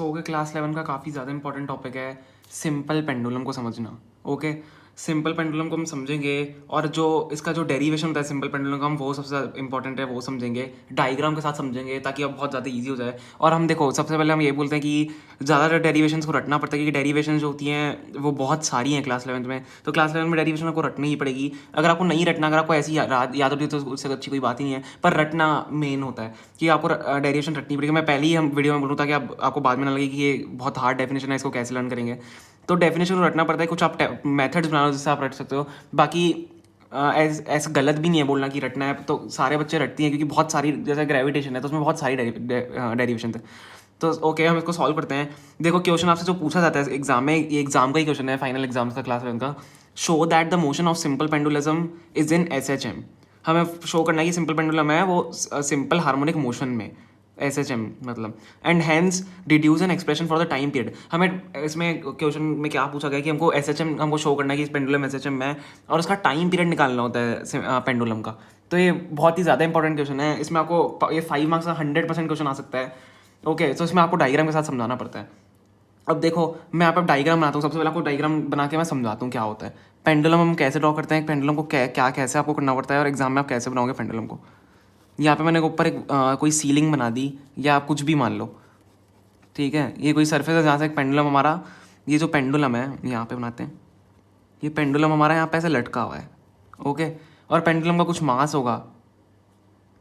Okay, class 11 का काफ़ी ज़्यादा इंपॉर्टेंट टॉपिक है सिंपल पेंडुलम को समझना। ओके, सिंपल पेंडुलम को हम समझेंगे और जो इसका जो डेरिवेशन होता है सिंपल पेंडुलम का, हम वो सबसे ज़्यादा इंपॉर्टेंट है, वो समझेंगे डायग्राम के साथ समझेंगे ताकि अब बहुत ज़्यादा इजी हो जाए। और हम देखो, सबसे पहले हम ये बोलते हैं कि ज़्यादातर डेरिवेशंस को रटना पड़ता है क्योंकि डेरिवेशन जो होती हैं वो बहुत सारी हैं क्लास 11 में। तो क्लास 11 में डेरिवेशन आपको रटनी ही पड़ेगी। अगर आपको नहीं रटना, अगर आपको ऐसी याद होती है तो उससे अच्छी कोई बात ही नहीं है, पर रटना मेन होता है कि आपको डेरिवेशन रटनी पड़ेगी। मैं पहले ही हम वीडियो में बोलूँ ताकि आपको बाद में ना लगे कि ये बहुत हार्ड डेफिनेशन है, इसको कैसे लर्न करेंगे। तो डेफिनेशन को रटना पड़ता है, कुछ आप मेथड्स बना लो जिससे आप रट सकते हो। बाकी ऐसा गलत भी नहीं है बोलना कि रटना है, तो सारे बच्चे रटती हैं क्योंकि बहुत सारी, जैसे ग्रेविटेशन है तो उसमें बहुत सारी डेरिवेशन थे। तो ओके, हम इसको सॉल्व करते हैं। देखो, क्वेश्चन आपसे जो पूछा जाता है एग्जाम में, ये एग्जाम का ही क्वेश्चन है, फाइनल एग्जाम का क्लास 11 का। Show that the motion of simple pendulum is in SHM। हमें शो करना है कि सिंपल पेंडुलम है वो सिंपल हार्मोनिक मोशन में, SHM मतलब, and hence deduce an expression for the time period. हमें इसमें क्वेश्चन में क्या पूछा गया कि हमको SHM हमको शो करना है कि इस पेंडुलम SHM में, और उसका टाइम पीरियड निकालना होता है पेंडुलम का। तो ये बहुत ही ज़्यादा इंपॉर्टेंट क्वेश्चन है। इसमें आपको ये 5 मार्क्स का 100% क्वेश्चन आ सकता है। ओके, तो इसमें आपको डायग्राम के साथ समझाना पड़ता है। अब देखो, मैं यहाँ पर डायग्राम बनाता हूँ। सबसे पहले आपको डायग्राम बना के मैं समझाता हूँ क्या होता है पेंडुलम, हम कैसे ड्रॉ करते हैं पेंडुलम को, क्या कैसे आपको करना पड़ता है, और एग्जाम में आप कैसे बनाओगे पेंडुलम को। यहाँ पे मैंने ऊपर एक कोई सीलिंग बना दी, या आप कुछ भी मान लो, ठीक है। ये कोई सरफेस है जहाँ से एक पेंडुलम हमारा, ये जो पेंडुलम है यहाँ पे बनाते हैं, ये पेंडुलम हमारा यहाँ पे ऐसे लटका हुआ है। ओके, और पेंडुलम का कुछ मास होगा,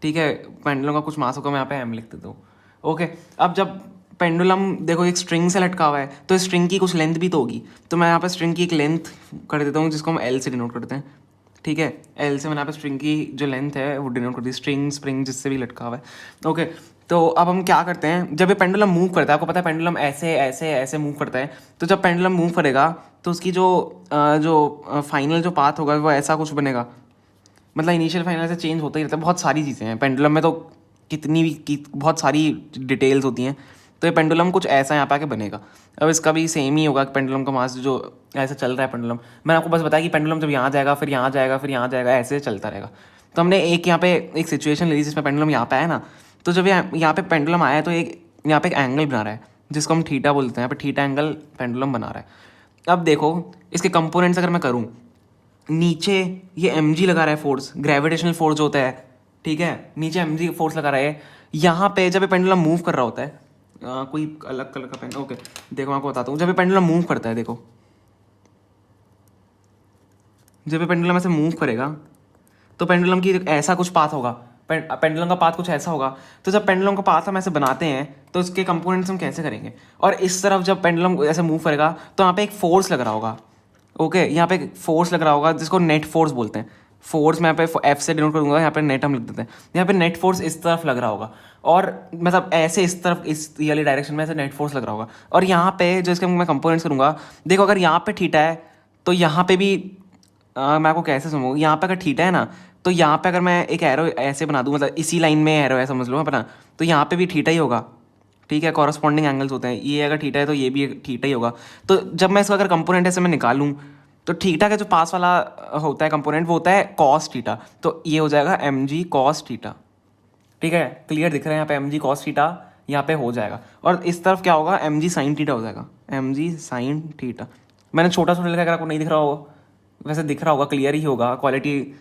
ठीक है, पेंडुलम का कुछ मास होगा, मैं यहाँ पे एम लिख देता हूँ। ओके, अब जब पेंडुलम देखो एक स्ट्रिंग से लटका हुआ है तो स्ट्रिंग की कुछ लेंथ भी तो होगी, तो मैं यहाँ पे स्ट्रिंग की एक लेंथ कर देता हूँ जिसको हम एल से डिनोट करते हैं, ठीक है। एल से मैंने यहाँ पे स्ट्रिंग की जो लेंथ है वो डिनोट कर दी, स्ट्रिंग स्प्रिंग जिससे भी लटका हुआ है। ओके, तो अब हम क्या करते हैं, जब ये पेंडुलम मूव करता है, आपको पता है पेंडुलम ऐसे ऐसे ऐसे मूव करता है, तो जब पेंडुलम मूव करेगा तो उसकी जो फाइनल जो पाथ होगा वो ऐसा कुछ बनेगा। मतलब इनिशियल फाइनल से चेंज होता ही रहता है, बहुत सारी चीज़ें हैं पेंडुलम में, तो कितनी भी बहुत सारी डिटेल्स होती हैं। तो ये पेंडुलम कुछ ऐसा यहाँ पे आके बनेगा। अब इसका भी सेम ही होगा कि पेंडुलम का मास जो ऐसा चल रहा है पेंडुलम, मैंने आपको बस बताया कि पेंडुलम जब यहाँ जाएगा फिर यहाँ जाएगा फिर यहाँ जाएगा, ऐसे चलता रहेगा। तो हमने एक यहाँ पे एक सिचुएशन ले ली जिसमें पेंडुलम यहाँ पे आया ना, तो जब यहाँ पे पेंडुलम आया तो एक यहाँ पे एक एंगल बना रहा है जिसको हम थीटा बोलते हैं, यहाँ पे थीटा एंगल पेंडुलम बना रहा है। अब देखो, इसके कंपोनेंट्स अगर मैं करूँ, नीचे ये mg लगा रहा है फोर्स, ग्रेविटेशनल फोर्स जो होता है, ठीक है, नीचे mg फोर्स लगा रहा है। यहाँ पे जब ये पेंडुलम मूव कर रहा होता है, कोई अलग कलर का पेन, ओके, देखो मैं आपको बताता हूँ। जब ये पेंडुलम मूव करता है, देखो जब ये पेंडुलम ऐसे मूव करेगा तो पेंडुलम की ऐसा कुछ पाथ होगा, पेंडुलम का पाथ कुछ ऐसा होगा। तो जब पेंडुलम का पाथ हम ऐसे बनाते हैं तो उसके कंपोनेंट्स हम कैसे करेंगे, और इस तरफ जब पेंडुलम ऐसे मूव करेगा तो यहाँ पे एक फोर्स लग रहा होगा। ओके, यहाँ पे एक फोर्स लग रहा होगा जिसको नेट फोर्स बोलते हैं। फोर्स मैं यहाँ पे एफ से डिनोट करूँगा, यहाँ पे नेट हम लिख देते हैं। यहाँ पे नेट फोर्स इस तरफ लग रहा होगा, और मतलब ऐसे इस तरफ इस वाली डायरेक्शन में ऐसे नेट फोर्स लग रहा होगा। और यहाँ पे जो इसके मैं कंपोनेंट्स करूँगा, देखो अगर यहाँ पे थीटा है तो यहाँ पे भी मैं आपको कैसे समझूँ, यहाँ पे अगर थीटा है ना, तो यहाँ पे अगर मैं एक एरो ऐसे बना दूँ, मतलब इसी लाइन में एरो है समझ लो अपना, तो यहाँ पे भी थीटा ही होगा, ठीक है। कॉरस्पॉन्डिंग एंगल्स होते हैं, ये अगर थीटा है तो ये भी थीटा ही होगा। तो जब मैं इसका अगर कंपोनेंट ऐसे मैं निकालूँ, तो थीटा का जो पास वाला होता है कंपोनेंट वो होता है कॉस थीटा, तो ये हो जाएगा mg कॉस थीटा, ठीक है। क्लियर दिख रहा है यहाँ पे mg कॉस थीटा यहाँ पे हो जाएगा, और इस तरफ क्या होगा, mg साइन थीटा हो जाएगा, mg साइन थीटा। मैंने छोटा छोटा लिखा, अगर आपको नहीं दिख रहा होगा, वैसे दिख रहा होगा, क्लियर ही होगा, क्वालिटी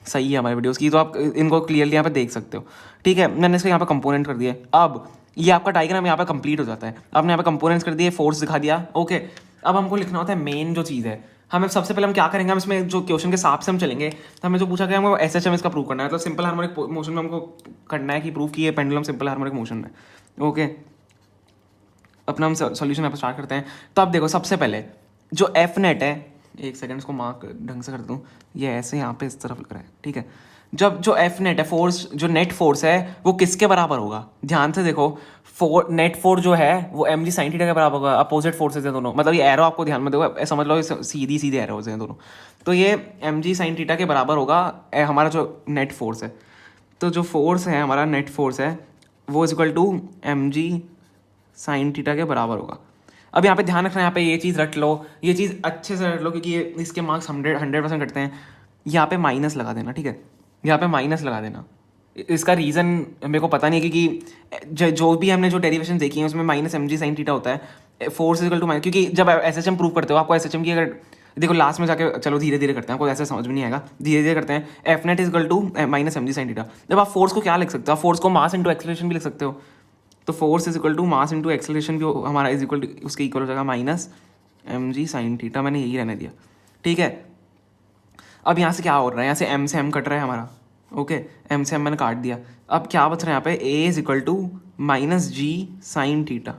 सही है हमारी वीडियोस की, तो आप इनको क्लियरली यहाँ पे देख सकते हो, ठीक है। मैंने इसको यहाँ पे कंपोनेंट कर दिया। अब ये आपका डायग्राम यहाँ पे कंप्लीट हो जाता है। आपने यहाँ पे कंपोनेंट्स कर दिए, फोर्स दिखा दिया, ओके। अब हमको लिखना होता है मेन जो चीज़ है, हमें सबसे पहले हम क्या करेंगे, हम इसमें जो क्वेश्चन के हिसाब से हम चलेंगे, तो हमें जो पूछा गया हमको SHM इसका प्रूव करना है, मतलब सिंपल हार्मोनिक मोशन में हमको करना है कि प्रूव किए पेंडुलम सिंपल हार्मोनिक मोशन में। ओके, अपना हम सॉल्यूशन यहाँ पर स्टार्ट करते हैं। तो अब देखो, सबसे पहले जो एफ नेट है, एक सेकंड इसको मार्क ढंग से कर दूँ, ये ऐसे यहाँ पे इस तरफ लग रहा है, ठीक है। जब जो एफ नेट है फोर्स, जो नेट फोर्स है वो किसके बराबर होगा, ध्यान से देखो, नेट फोर्स जो है वो mg साइन थीटा के बराबर होगा। अपोजिट फोर्सेज हैं दोनों, मतलब ये एरो आपको ध्यान में देखो, समझ लो सीधी सीधे एरोज हैं दोनों, तो ये mg साइन थीटा के बराबर होगा हमारा जो नेट फोर्स है। तो जो फोर्स है हमारा नेट फोर्स है वो is equal to mg sine theta के बराबर होगा। अब यहाँ पे ध्यान रखना, यहाँ पे ये चीज़ रट लो, ये चीज़ अच्छे से रट लो, क्योंकि ये इसके मार्क्स 100% कटते हैं। यहाँ पे माइनस लगा देना, ठीक है, यहाँ पे माइनस लगा देना, इसका रीज़न मेरे को पता नहीं है, क्योंकि जो भी हमने जो डेरिवेशन देखी है उसमें minus m g sine theta होता है, फोर्स इक्वल टू माइनस, क्योंकि जब एस एच एम प्रूव करते हो आपको एस एच एम की अगर देखो लास्ट में जाके, चलो धीरे धीरे करते हैं, आपको ऐसा समझ में नहीं आएगा, धीरे धीरे करते हैं। F net equal to minus m g sine theta. जब आप फोर्स को क्या लिख सकते हो, आप फोर्स को मास इंटू एक्सेलरेशन भी लिख सकते हो, तो force is equal to mass into acceleration भी हमारा इज इक्वल टू उसके इक्वल हो जाएगा minus m g sine theta. मैंने यही रहने दिया, ठीक है। अब यहाँ से क्या हो रहा है, यहाँ से एम कट रहा है हमारा, ओके, एम से एम मैंने काट दिया। अब क्या बच रहा है यहाँ पे, A is equal to minus g sine theta.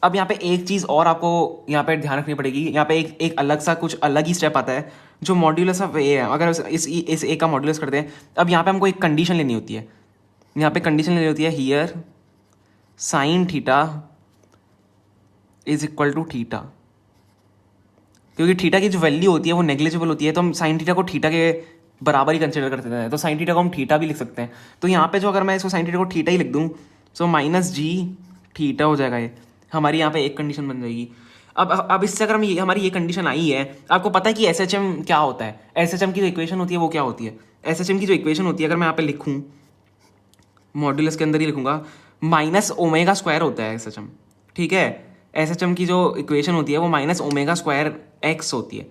अब यहाँ पे एक चीज़ और आपको यहाँ पे ध्यान रखनी पड़ेगी, यहाँ पे एक अलग सा कुछ अलग ही स्टेप आता है जो मॉड्यूलस ऑफ ए है। अगर इस ए का मॉड्यूलस करते हैं, अब यहाँ पे हमको एक कंडीशन लेनी होती है, यहाँ पे कंडीशन लेनी होती है, here sine theta is equal to theta, क्योंकि थीटा की जो वैल्यू होती है वो नेग्लिजिबल होती है, तो हम साइन थीटा को थीटा के बराबर ही कंसिडर करते हैं, तो साइन थीटा को हम थीटा भी लिख सकते हैं। तो यहाँ पे जो अगर मैं इसको साइन थीटा को थीटा ही लिख दूँ, सो माइनस जी थीटा हो जाएगा, ये हमारी यहाँ पे एक कंडीशन बन जाएगी। अब इससे अगर हमारी ये कंडीशन आई है, आपको पता है कि एस एच एम क्या होता है, एस एच एम की जो इक्वेशन होती है वो क्या होती है, एस एच एम की जो इक्वेशन होती है अगर मैं यहाँ पे लिखूँ, मॉड्यूलस के अंदर ही लिखूंगा, माइनस ओमेगा स्क्वायर होता है एस एच एम, ठीक है। एस एच एम की जो इक्वेशन होती है वो माइनस ओमेगा स्क्वायर एक्स होती है।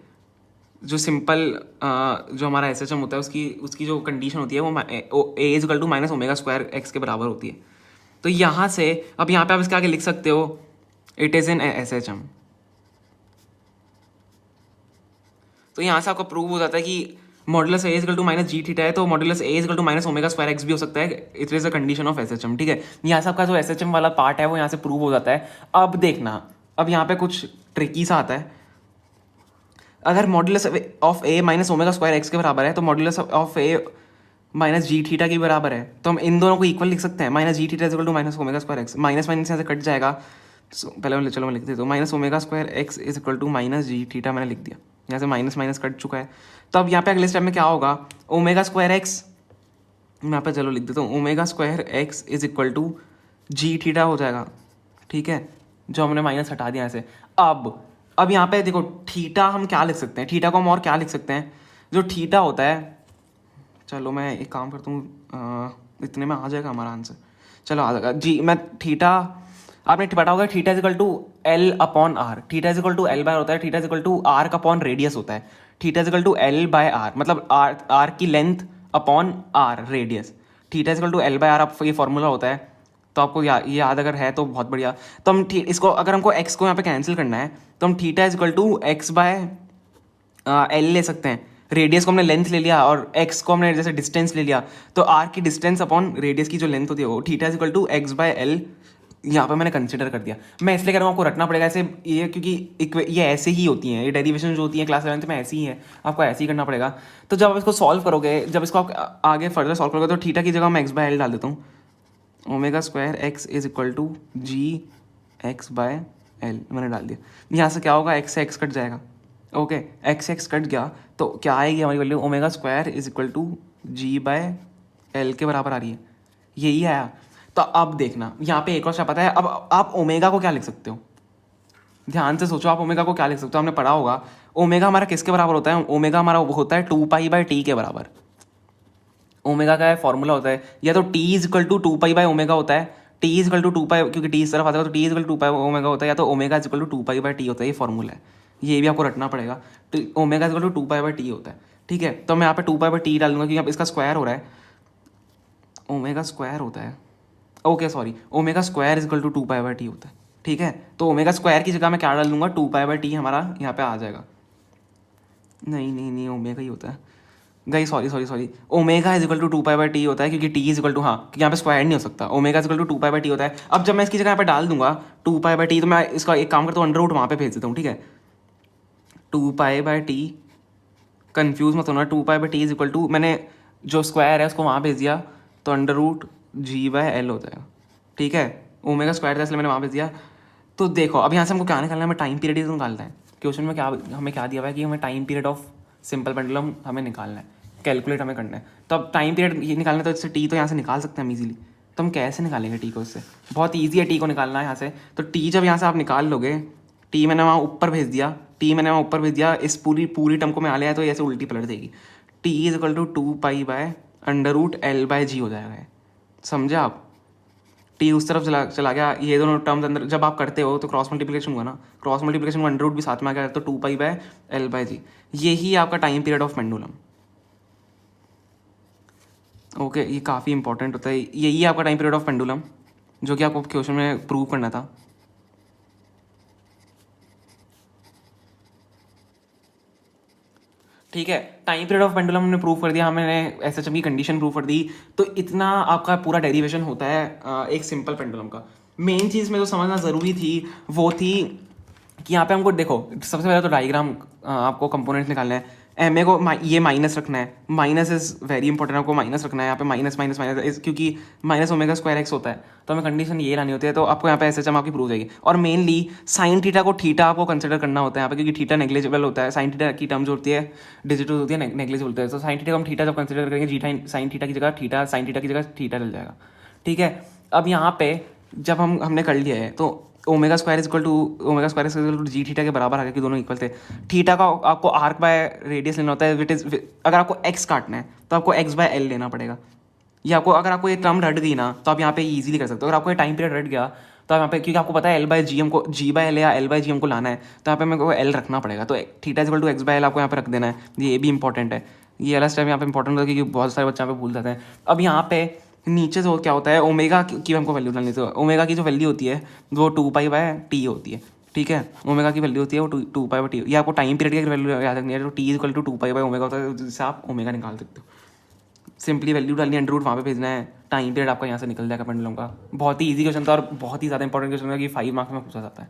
जो सिंपल जो हमारा एस एच एम होता है उसकी जो कंडीशन होती है वो A is equal to minus omega square x के बराबर होती है। तो यहाँ से अब यहाँ पे आप इसके आगे लिख सकते हो, it is in S H M. तो यहाँ से आपका प्रूव हो जाता है कि modulus a equal to minus g theta है, तो modulus a equal to minus omega square x भी हो सकता है। It is a condition of S H M, ठीक है। यहाँ से आपका जो एस एच एम वाला पार्ट है वो यहाँ से प्रूव हो जाता है। अब देखना, अब यहाँ पे कुछ ट्रिकी सा आता है। अगर modulus of a minus omega square x के बराबर है, तो modulus of a minus g theta के बराबर है, तो हम इन दोनों को इक्वल लिख सकते हैं। Minus g theta equal to minus omega square x, minus minus यहाँ से कट जाएगा। पहले चलो मैं लिख देता हूँ, minus omega square x is equal to minus g theta मैंने लिख दिया, यहाँ से माइनस माइनस कट चुका है। तो अब यहाँ पे अगले स्टेप में क्या होगा, ओमेगा स्क्वायर एक्स, मैं यहाँ पे चलो लिख देता हूँ, omega square x is equal to g theta हो जाएगा, ठीक है, जो हमने माइनस हटा दिया ऐसे। अब यहाँ पे देखो, थीटा हम क्या लिख सकते हैं, थीटा को हम और क्या लिख सकते हैं, जो थीटा होता है, चलो मैं एक काम करता हूँ, इतने में आ जाएगा हमारा आंसर, चलो आ जाएगा जी। मैं थीटा, आपने पढ़ा होगा, theta is equal to l upon r, theta is equal to l by होता है, theta is equal to r का अपॉन रेडियस होता है, theta is equal to l by r, मतलब आर की length upon r radius, theta is equal to l by r, आप ये formula होता है। तो आपको ये याद अगर है तो बहुत बढ़िया। तो हम इसको अगर हमको एक्स को यहाँ पे कैंसिल करना है, तो हम theta is equal to x by l ले सकते हैं। रेडियस को हमने लेंथ ले लिया और एक्स को हमने जैसे डिस्टेंस ले लिया, तो आर की डिस्टेंस अपॉन रेडियस की जो लेंथ होती है वो theta is equal to x by l यहाँ पे मैंने कंसिडर कर दिया। मैं इसलिए कह रहा हूँ आपको रटना पड़ेगा ऐसे, ये क्योंकि ये ऐसे ही होती हैं, ये डेरिवेशन जो होती है क्लास 11th में ऐसी ही है, आपको ऐसे ही करना पड़ेगा। तो जब आप इसको सॉल्व करोगे, जब इसको आप आगे फर्दर सॉल्व करोगे, तो थीटा की जगह मैं एक्स बाय एल डाल देता हूँ, omega square x is equal to g x by l मैंने डाल दिया। यहाँ से क्या होगा, एक्स से एक्स कट जाएगा, ओके, एक्स एक्स कट गया, तो क्या आएगी हमारी value, omega square is equal to g by l के बराबर आ रही है, यही आया। तो अब देखना यहाँ पे एक और स्टेप आता है। अब आप ओमेगा को क्या लिख सकते हो, ध्यान से सोचो, आप ओमेगा को क्या लिख सकते हो। हमने पढ़ा होगा ओमेगा हमारा किसके बराबर होता है, ओमेगा हमारा होता है 2 पाई बाय टी के बराबर। ओमेगा का फॉर्मूला होता है या तो t is equal to 2 pi by omega होता है, t is equal to 2 pi, क्योंकि टी इस तरफ आता है तो t is equal to 2 pi omega होता है, या तो omega is equal to 2 pi by t होता है, ये फॉर्मूला है, ये भी आपको रटना पड़ेगा। तो omega is equal to 2 pi by t होता है, ठीक है। तो मैं यहाँ पे 2 पाई बाय टी डालूंगा क्योंकि इसका स्क्वायर हो रहा है, ओमेगा स्क्वायर होता है, okay sorry, omega square is equal to 2 pi by t होता है, ठीक है। तो ओमेगा स्क्वायर की जगह मैं क्या डाल दूंगा, 2 पाई बाय टी हमारा यहाँ पे आ जाएगा। नहीं ओमेगा ही होता है गई, sorry, omega is equal to 2 pi by t होता है, क्योंकि टी इज इक्वल टू, हाँ, क्योंकि यहाँ पे स्क्वायर नहीं हो सकता, omega is equal to 2 pi by t होता है। अब जब मैं इसकी जगह यहाँ पे डाल दूंगा 2 पाई बाय टी, तो मैं इसका एक काम करता हूँ, अंडर रूट वहाँ पे भेज देता हूँ, ठीक है। 2 पाई बाय टी, कन्फ्यूज मत होना, 2 pi by t is equal to, मैंने जो स्क्वायर है उसको वहाँ भेज दिया, तो under root g by l हो जाएगा, ठीक है। ओमेगा स्क्वायर था इसलिए मैंने वहाँ भेज दिया। तो देखो अब यहाँ से हमको क्या निकालना है, हमें टाइम पीरियड ही तो निकालना है। क्वेश्चन में क्या हमें क्या दिया हुआ है कि हमें time period of simple pendulum हमें निकालना है, कैलकुलेट हमें करना है। तो अब टाइम पीरियड ये निकालना है, तो इससे टी तो यहाँ से निकाल सकते हैं हम इजीली। तो हम कैसे निकालेंगे टी को, इससे बहुत ईजी है टी को निकालना है यहाँ से। तो टी जब यहाँ से आप निकाल लोगे, टी मैंने वहाँ ऊपर भेज दिया, इस पूरी टर्म को मैं आ लिया है, तो ऐसे उल्टी पलट देगी। T is equal to 2 pi by under root l by g हो जाएगा। समझे आप? टी उस तरफ चला चला गया, ये दोनों टर्म्स अंदर जब आप करते हो तो क्रॉस मल्टीप्लिकेशन हुआ ना, क्रॉस मल्टीप्लिकेशन को अंडर रूट भी साथ में आ गया, तो 2 पाई/L/G, यही आपका time period of pendulum. Okay, ये काफ़ी इंपॉर्टेंट होता है, यही आपका टाइम पीरियड ऑफ पेंडुलम जो कि आपको क्वेश्चन में प्रूव करना था। ठीक है, टाइम पीरियड ऑफ पेंडुलम हमने प्रूव कर दिया, हमने एसएचएम की कंडीशन प्रूव कर दी, तो इतना आपका पूरा डेरिवेशन होता है एक सिंपल पेंडुलम का। मेन चीज़ में जो समझना ज़रूरी थी वो थी कि यहाँ पे हमको देखो, सबसे पहले तो डायग्राम आपको कंपोनेंट्स निकालना है। एम ए को ये माइनस रखना है, माइनस इज़ वेरी इंपॉर्टेंट, आपको माइनस रखना है यहाँ पे, माइनस माइनस माइनस, क्योंकि माइनस ओमेगा स्क्वायर एक्स होता है, तो हमें कंडीशन ये लानी होती है, तो आपको यहाँ पे एसएचएम आपकी प्रूव जाएगी। और मेनली साइन थीटा को थीटा आपको कंसिडर करना होता है यहाँ पे, क्योंकि थीटा नेग्लिजिबल होता है, साइन थीटा की टर्म जो होती है डिजिटल होती है, नेग्लिजिबल होता है, तो साइन थीटा को हम थीटा जब कंसिडर करेंगे, जीटा साइन थीटा की जगह थीटा, साइन थीटा की जगह थीटा चल जाएगा। ठीक है, अब यहाँ पे जब हमने कर लिया है तो omega square is equal to g theta के बराबर आ गया कि दोनों इक्वल थे। थीटा का आपको आर्क बाय रेडियस लेना होता है, विट इज, अगर आपको एक्स काटना है तो आपको x/L लेना पड़ेगा। या आपको अगर आपको ये टर्म रट गई ना तो आप यहाँ पे इजीली कर सकते हो। अगर आपको ये टाइम पीरियड रट गया तो आप यहाँ पे, क्योंकि आपको पता है L/G हमको G/L या L/G हमको लाना है, तो यहाँ पे मेरे को L रखना पड़ेगा, तो theta is equal to x/L आपको यहाँ पे रख देना है। ये भी इंपॉर्टेंट है, ये वाला स्टेप यहाँ पे इंपॉर्टेंट होता है क्योंकि बहुत सारे बच्चे यहाँ पे भूल जाते हैं। अब यहाँ पे नीचे जो क्या होता है, ओमेगा की हमको वैल्यू डालनी होती है। ओमेगा की जो वैल्यू होती है वो 2π/T होती है। ठीक है, ओमेगा की वैल्यू होती है वो 2π/T। ये आपको टाइम पीरियड की वैल्यू याद रखनी है, तो T इक्वल टू 2π/ओमेगा होता है, जिससे आप ओमेगा निकाल सकते हो। सिंपली वैल्यू डालनी है, अंडर रूट वहाँ पे भेजना है, टाइम पीरियड आपका यहाँ से निकल जाएगा पेंडुलम का। बहुत ही ईजी क्वेश्चन था और बहुत ही ज़्यादा इंपॉर्टेंट क्वेश्चन था कि 5 मार्क्स में पूछा जाता है।